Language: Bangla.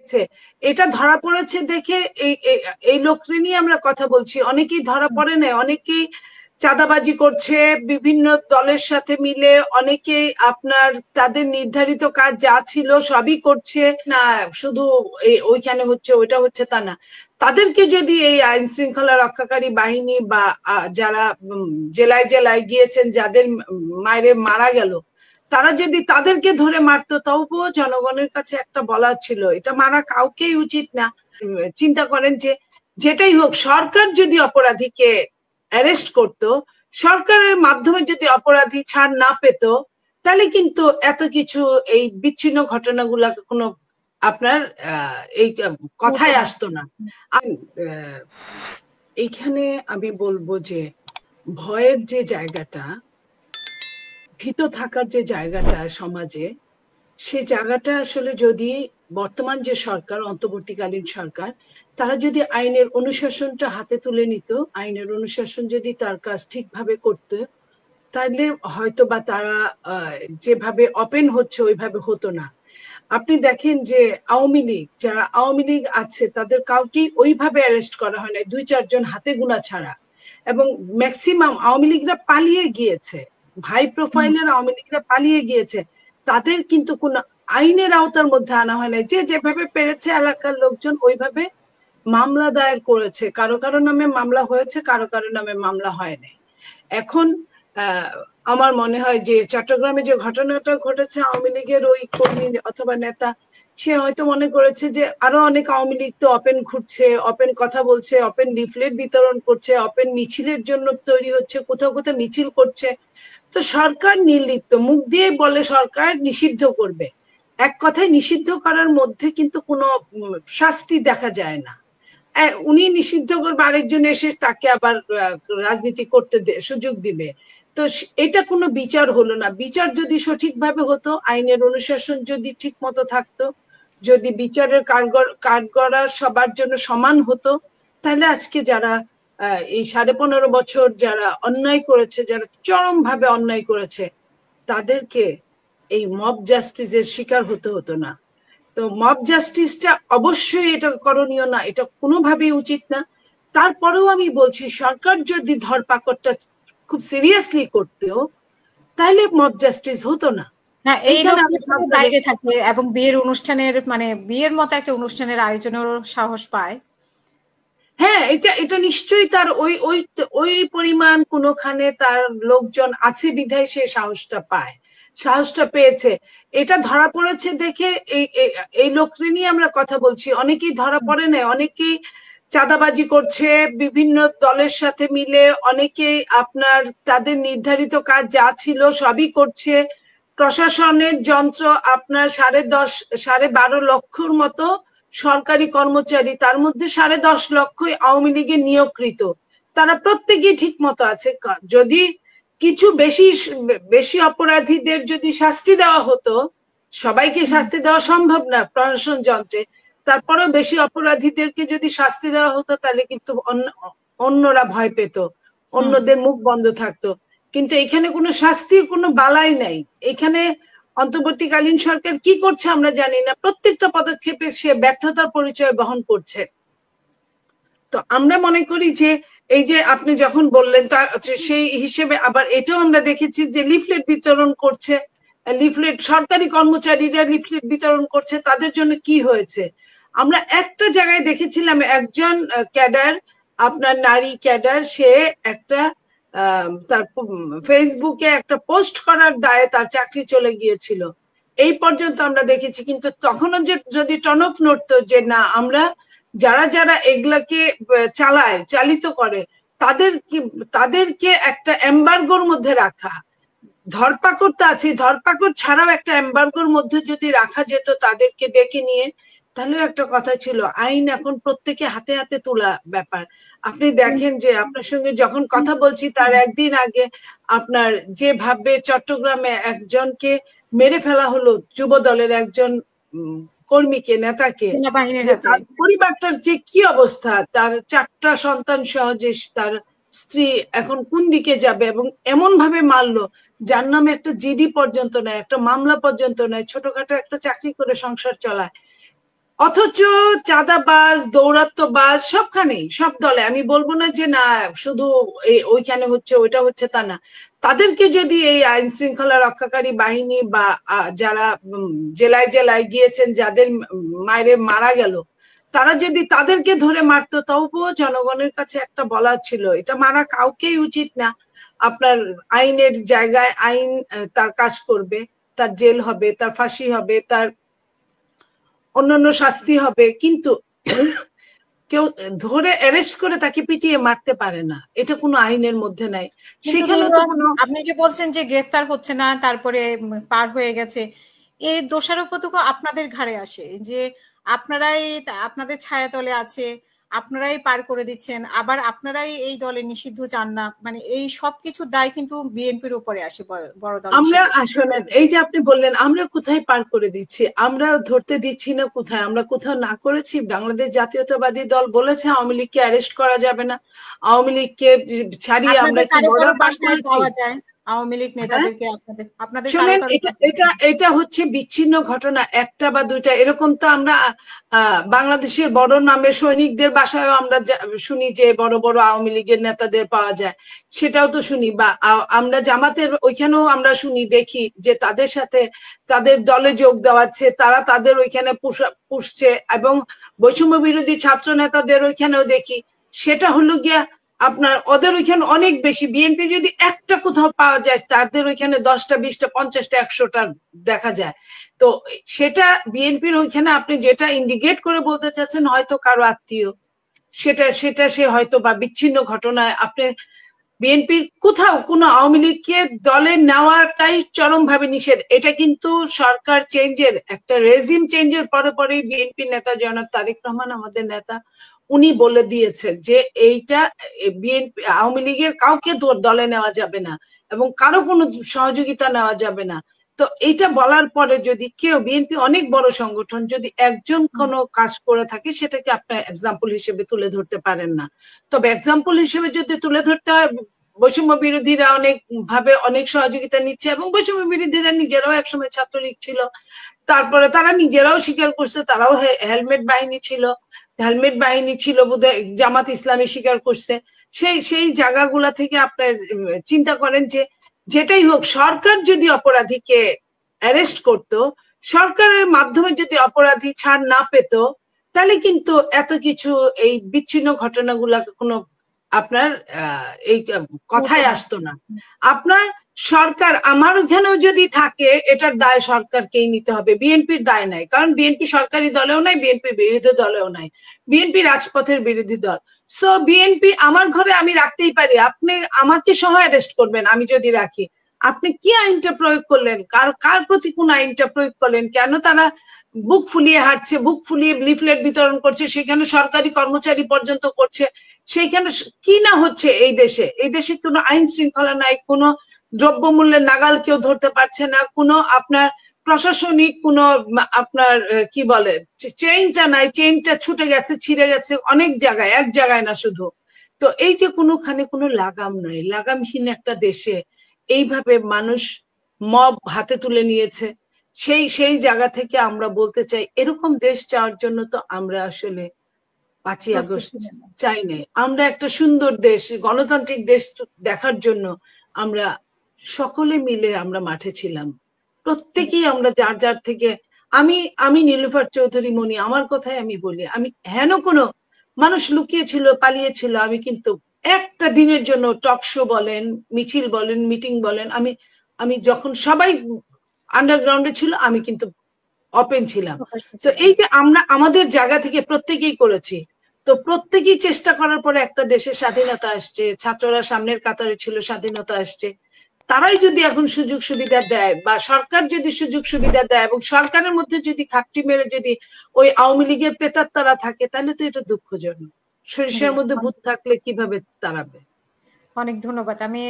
হয়েছে, এটা ধরা পড়েছে দেখে এই এই- এই লোককে নিয়ে আমরা কথা বলছি। অনেকেই ধরা পড়ে না, অনেকেই চাঁদাবাজি করছে বিভিন্ন দলের সাথে মিলে, অনেকেই আপনার তাদের নির্ধারিত কাজ যা ছিল সবই করছে না, শুধু ওইখানে হচ্ছে ওইটা হচ্ছে তা না। তাদেরকে যদি এই আইন শৃঙ্খলা রক্ষাকারী বাহিনী বা যারা জেলায় জেলায় গিয়েছেন, যাদের মায়েরে মারা গেল, তারা যদি তাদেরকে ধরে মারতো, তবুও জনগণের কাছে একটা বলার ছিল, এটা মারা কাউকেই উচিত না। চিন্তা করেন যে যেটাই হোক, সরকার যদি অপরাধীকে অ্যারেস্ট করতো, সরকারের মাধ্যমে যদি অপরাধী ছাড় না পেত, তাহলে কিন্তু এত কিছু এই বিচ্ছিন্ন ঘটনাগুলা কোনো আপনার এই কথায় আসতো না। এইখানে আমি বলবো যে ভয়ের যে জায়গাটা, ভীত থাকার যে জায়গাটা সমাজে, সে জায়গাটা আসলে যদি বর্তমান যে সরকার, অন্তর্বর্তীকালীন সরকার, তারা যদি আইনের অনুশাসনটা হাতে তুলে নিত, আইনের অনুশাসন যদি তার কাজ ঠিকভাবে করতো, তাহলে হয়তো বা তারা যেভাবে ওপেন হচ্ছে ওইভাবে হতো না। আপনি দেখেন যে আওয়ামী লীগ, যারা আওয়ামী লীগ আছে তাদের কাউকেই ওইভাবে অ্যারেস্ট করা হয় না, 2-4 জন হাতে গোনা ছাড়া। এবং ম্যাক্সিমাম আওয়ামী লীগরা পালিয়ে গিয়েছে, হাই প্রোফাইলের আওয়ামী লীগরা পালিয়ে গিয়েছে, তাদের কিন্তু কোনো আইনের আওতার মধ্যে আনা হয় না। যে যেভাবে পেরেছে এলাকার লোকজন ওইভাবে মামলা দায়ের করেছে, কারো কারো নামে মামলা হয়েছে, কারো কারো নামে মামলা হয় নাই। এখন আমার মনে হয় যে চট্টগ্রামে যে ঘটনাটা ঘটেছে, আওয়ামী লীগের ওই কর্মী অথবা নেতা, সে হয়তো মনে করেছে যে আরো অনেক আওয়ামী লীগ তো ওপেন ঘুরছে, ওপেন কথা বলছে, ওপেন লিফলেট বিতরণ করছে, ওপেন মিছিলের জন্য তৈরি হচ্ছে, কোথাও কোথাও মিছিল করছে। তো সরকার নির্লিপ্ত, মুখ দিয়ে বলে সরকার নিষিদ্ধ করবে, এক কথায় নিষিদ্ধ করার মধ্যে কিন্তু কোনো শাস্তি দেখা যায় না। উনি নিষিদ্ধ করবে, আরেকজন এসে তাকে আবার রাজনীতি করতে সুযোগ দিবে। তো এটা কোনো বিচার হলো না। বিচার যদি সঠিকভাবে হতো, আইনের অনুশাসন যদি ঠিক মতো থাকতো, যদি বিচারের কাঠগড়া সবার জন্য সমান হতো, তাহলে আজকে যারা এই 15.5 বছর যারা অন্যায় করেছে, যারা চরমভাবে অন্যায় করেছে, তাদেরকে এই মব জাস্টিসের শিকার হতে হতো না। তো মব জাস্টিসটা অবশ্যই এটা করণীয় না, এটা কোনোভাবেই উচিত না। তারপরেও আমি বলছি, সরকার যদি ধরপাকড়টা খুব সিরিয়াসলি করতেও, তাহলে মব জাস্টিস হতো না। না, এই লোক বাইরে থাকে এবং বিয়ের অনুষ্ঠানের মানে বিয়ের মতো একটা অনুষ্ঠানের আয়োজনেরও সাহস পায়। হ্যাঁ, এটা এটা নিশ্চয়ই তার ওই ওই ওই পরিমাণ কোনোখানে তার লোকজন আছে বিধায় সে সাহসটা পায়, সাহসটা পেয়েছে। এটা ধরা পড়েছে দেখে এই এই লোককে নিয়ে আমরা কথা বলছি। অনেকেই ধরা পড়ে না, অনেকেই চাঁদাবাজি করছে বিভিন্ন দলের সাথে মিলে, অনেকেই আপনার তাদের নির্ধারিত কাজ যা ছিল সবই করছে। প্রশাসনের যন্ত্র আপনার 12.5 লক্ষর মতো সরকারি কর্মচারী, তার মধ্যে 10.5 লক্ষই আওয়ামী লীগের নিয়োগকৃত, তারা প্রত্যেকেই ঠিক মতো আছে। যদি কিছু বেশি বেশি অপরাধীদের যদি শাস্তি দেওয়া হতো, সবাইকে শাস্তি দেওয়া সম্ভব না প্রশাসন যন্ত্রে, তারপরেও বেশি অপরাধীদেরকে যদি শাস্তি দেওয়া হতো, তাহলে কিন্তু অন্যরা ভয় পেত, অন্যদের মুখ বন্ধ থাকতো। কিন্তু এখানে কোনো শাস্তির কোনো বালাই নাই। এখানে অন্তর্বর্তীকালীন সরকার কি করছে আমরা জানি না, প্রত্যেকটা পদক্ষেপে সে ব্যর্থতার পরিচয় বহন করছে। তো আমরা মনে করি যে এই যে আপনি যখন বললেন, তার সেই হিসেবে আবার এটাও আমরা দেখেছি যে লিফলেট বিতরণ করছে, লিফলেট সরকারি কর্মচারীরা লিফলেট বিতরণ করছে, তাদের জন্য কি হয়েছে? আমরা একটা জায়গায় দেখেছিলাম, একজন ক্যাডার, আপনার নারী ক্যাডার, সে একটা তার ফেসবুকে একটা পোস্ট করার দায়ে তার চাকরি চলে গিয়েছিল, এই পর্যন্ত আমরা দেখেছি। কিন্তু তখনও যে যদি টনক নড়তো যে না, আমরা যারা যারা এগুলাকে চালিত করে, তাদেরকে একটা এম্বার্গোর মধ্যে রাখা, ধরপাকড় তো আছে, ধরপাকড় ছাড়াও একটা এম্বার্গোর মধ্যে যদি রাখা যেত তাদেরকে ডেকে নিয়ে, তাহলেও একটা কথা ছিল। আইন এখন প্রত্যেকে হাতে হাতে তোলা ব্যাপার। আপনি দেখেন যে আপনার সঙ্গে যখন কথা বলছি তার একদিন আগে আপনার যেভাবে চট্টগ্রামে একজনকে মেরে ফেলা হলো, যুব দলের একজন কর্মীকে, নেতাকে, যে তার পরিবারটার যে কি অবস্থা, তার 4টা সন্তান সহ যে তার স্ত্রী এখন কোন দিকে যাবে, এবং এমন ভাবে মারলো যার নামে একটা জিডি পর্যন্ত নাই, একটা মামলা পর্যন্ত নাই, ছোটখাটো একটা চাকরি করে সংসার চালায়। অথচ চাঁদাবাজ, দৌরাত্ম্যবাজ সবখানেই, সব দলে, আমি বলবো না যে না শুধু ওইখানে হচ্ছে ওইটা হচ্ছে তা না। তাদেরকে যদি এই আইন শৃঙ্খলা রক্ষাকারী বাহিনী বা যারা জেলায় জেলায় গিয়েছেন, যাদের মায়েরে মারা গেল, তারা যদি তাদেরকে ধরে মারতো, তবুও জনগণের কাছে একটা বলার ছিল, এটা মারা কাউকেই উচিত না। আপনার আইনের জায়গায় আইন তার কাজ করবে, তার জেল হবে, তার ফাঁসি হবে, তার অন্যান্য শাস্তি হবে, কিন্তু কেউ ধরে অ্যারেস্ট করে তাকে পিটিয়ে মারতে পারে না, এটা কোনো আইনের মধ্যে নাই। সেখানে তো কোনো, আপনি যে বলছেন যে গ্রেফতার হচ্ছে না, তারপরে পার হয়ে গেছে, এর দোষারোপটুকু আপনাদের ঘাড়ে আসে যে আপনারাই আপনাদের ছায়াতলে আছে, আপনারাই পার করে দিচ্ছেন, আবার আপনারাই এই দলে নিষিদ্ধ চান না, মানে এই সবকিছুর দায় কিন্তু বিএনপির উপরে আসে বড় দল আমরা হিসেবে। আসলে এই যে আপনি বললেন আমরা কোথায় পার করে দিচ্ছি, আমরা ধরতে দিচ্ছি না কোথায়, আমরা কোথাও না করেছি। বাংলাদেশ জাতীয়তাবাদী দল বলেছে আওয়ামী লীগকে অ্যারেস্ট করা যাবে না, আওয়ামী লীগকে ছাড়িয়ে আমরা আপনাদের কি কারো কারো বর্ডার পার বাসায় করেছি? পাওয়া যায় আওয়ামী লীগ হ্যাঁ, নেতাদেরকে, আপনাদের কারো শোনেন, কারো এটা এটা এটা হচ্ছে বিচ্ছিন্ন ঘটনা, একটা বা দুইটা এরকম তো আমরা বাংলাদেশের বড় নামে সৈনিকদের বাসায়ও আমরা শুনি যে বড় বড় আওয়ামী লীগের নেতাদের পাওয়া যায়, সেটাও তো শুনি। বা আমরা জামাতের ওইখানেও আমরা শুনি, দেখি যে তাদের সাথে তাদের দলে যোগ দেওয়াচ্ছে, তারা তাদের ওইখানে পুষছে, এবং বৈষম্য বিরোধী ছাত্র নেতাদের ওইখানেও দেখি। সেটা হলো গিয়া আপনার ওদের ওইখানে অনেক বেশি, বিএনপি যদি একটা কোথাও পাওয়া যায়, তাদের ওইখানে 10টা 20টা 50টা 100টা দেখা যায়। তো সেটা বিএনপির ওইখানে আপনি যেটা ইন্ডিকেট করে বলতে চাচ্ছেন হয়তো কারো আত্মীয়, সেটা সেটা সে হয়তো বা বিচ্ছিন্ন ঘটনায় আপনি বিএনপির কোথাও কোনো আওয়ামী লীগকে দলে নেওয়াটাই চরমভাবে নিষেধ। এটা কিন্তু সরকার চেঞ্জের, একটা রেজিম চেঞ্জের পরে পরেই বিএনপি নেতা জনাব তারেক রহমান আমাদের নেতা, উনি বলে দিয়েছেন যে এইটা বিএনপি আওয়ামী লীগের কাউকে দলে নেওয়া যাবে না এবং কারো কোনো সহযোগিতা নেওয়া যাবে না। তো এইটা বলার পরে যদি কেউ, বিএনপি অনেক বড় সংগঠন, যদি একজন কোনো কাজ করে থাকে সেটাকে আপনি এক্সাম্পল হিসেবে তুলে ধরতে পারেন না। তবে এক্সাম্পল হিসেবে যদি তুলে ধরতে হয়, বৈষম্য বিরোধীরা অনেক ভাবে অনেক সহযোগিতা নিচ্ছে, এবং বৈষম্য বিরোধীরা নিজেরাও একসময় ছাত্রলীগ ছিল, তারপরে তারা নিজেরাও স্বীকার করছে তারাও হেলমেট বাহিনী ছিল, হেলমেট বাহিনী ছিল বোধহয় জামাত ইসলামী স্বীকার করছে। সেই সেই জায়গাগুলা থেকে আপনার চিন্তা করেন যে যেটাই হোক, সরকার যদি অপরাধীকে অ্যারেস্ট করত, সরকারের মাধ্যমে যদি অপরাধী ছাড় না পেত, তাহলে কিন্তু এত কিছু এই বিচ্ছিন্ন ঘটনাগুলা কোনো আপনার এই কথায় আসতো না। আপনার সরকার আমার ওখানেও যদি থাকে, এটার দায় সরকারকেই নিতে হবে, বিএনপির দায় নাই, কারণ বিএনপি সরকারি দলেও নাই, বিএনপি বিরোধী দলেও নাই, বিএনপি রাজপথের বিরোধী দল। সো বিএনপি আমার ঘরে আমি রাখতেই পারি, আপনি আমাকে সহ অ্যারেস্ট করবেন আমি যদি রাখি, আপনি কি আইনটা প্রয়োগ করলেন, কার কার প্রতি কোন আইনটা প্রয়োগ করলেন, কেন তারা বুক ফুলিয়ে হাঁটছে, বুক ফুলিয়ে লিফলেট বিতরণ করছে, সেখানে সরকারি কর্মচারী পর্যন্ত করছে, সেইখানে কি না হচ্ছে এই দেশে? এই দেশে কোনো আইন শৃঙ্খলা নাই, কোনো দ্রব্যমূল্যের নাগাল কেউ ধরতে পারছে না, কোনো আপনার প্রশাসনিক কোনো আপনার কি বলে চেইনটা নাই, চেইনটা ছুটে গেছে, ছিঁড়ে গেছে অনেক জায়গায়, এক জায়গায় না শুধু। তো এই যে কোনোখানে কোনো লাগাম নাই, লাগামহীন একটা দেশে এইভাবে মানুষ মব হাতে তুলে নিয়েছে, সেই সেই জায়গা থেকে আমরা বলতে চাই এরকম দেশ চাওয়ার জন্য তো আমরা আসলে 5ই আগস্ট চাই নাই, আমরা একটা সুন্দর দেশ, গণতান্ত্রিক দেশ দেখার জন্য আমরা সকলে মিলে আমরা মাঠে ছিলাম, প্রত্যেকেই আমরা যার যার থেকে। আমি আমি নীলুফার চৌধুরী মনি, আমার কথাই আমি বলি, আমি হেন কোনো মানুষ লুকিয়েছিল পালিয়েছিল, আমি কিন্তু একটা দিনের জন্য টক শো বলেন, মিছিল বলেন, মিটিং বলেন, আমি আমি যখন সবাই আন্ডারগ্রাউন্ডে ছিল আমি কিন্তু ওপেন ছিলাম। তো এই যে আমরা আমাদের জায়গা থেকে প্রত্যেকেই করেছি, তো প্রত্যেকেই চেষ্টা করার পরে একটা দেশের স্বাধীনতা আসছে, ছাত্ররা সামনের কাতারে ছিল, স্বাধীনতা আসছে, তারাই যদি এখন সুযোগ সুবিধা দেয় বা সরকার যদি সুযোগ সুবিধা দেয় এবং সরকারের মধ্যে যদি ঘাপটি মেরে যদি ওই আওয়ামী লীগের প্রেতাত্মারা থাকে, তাহলে তো এটা দুঃখজনক। সরিষার মধ্যে ভূত থাকলে কিভাবে তাড়াবে? অনেক ধন্যবাদ। আমি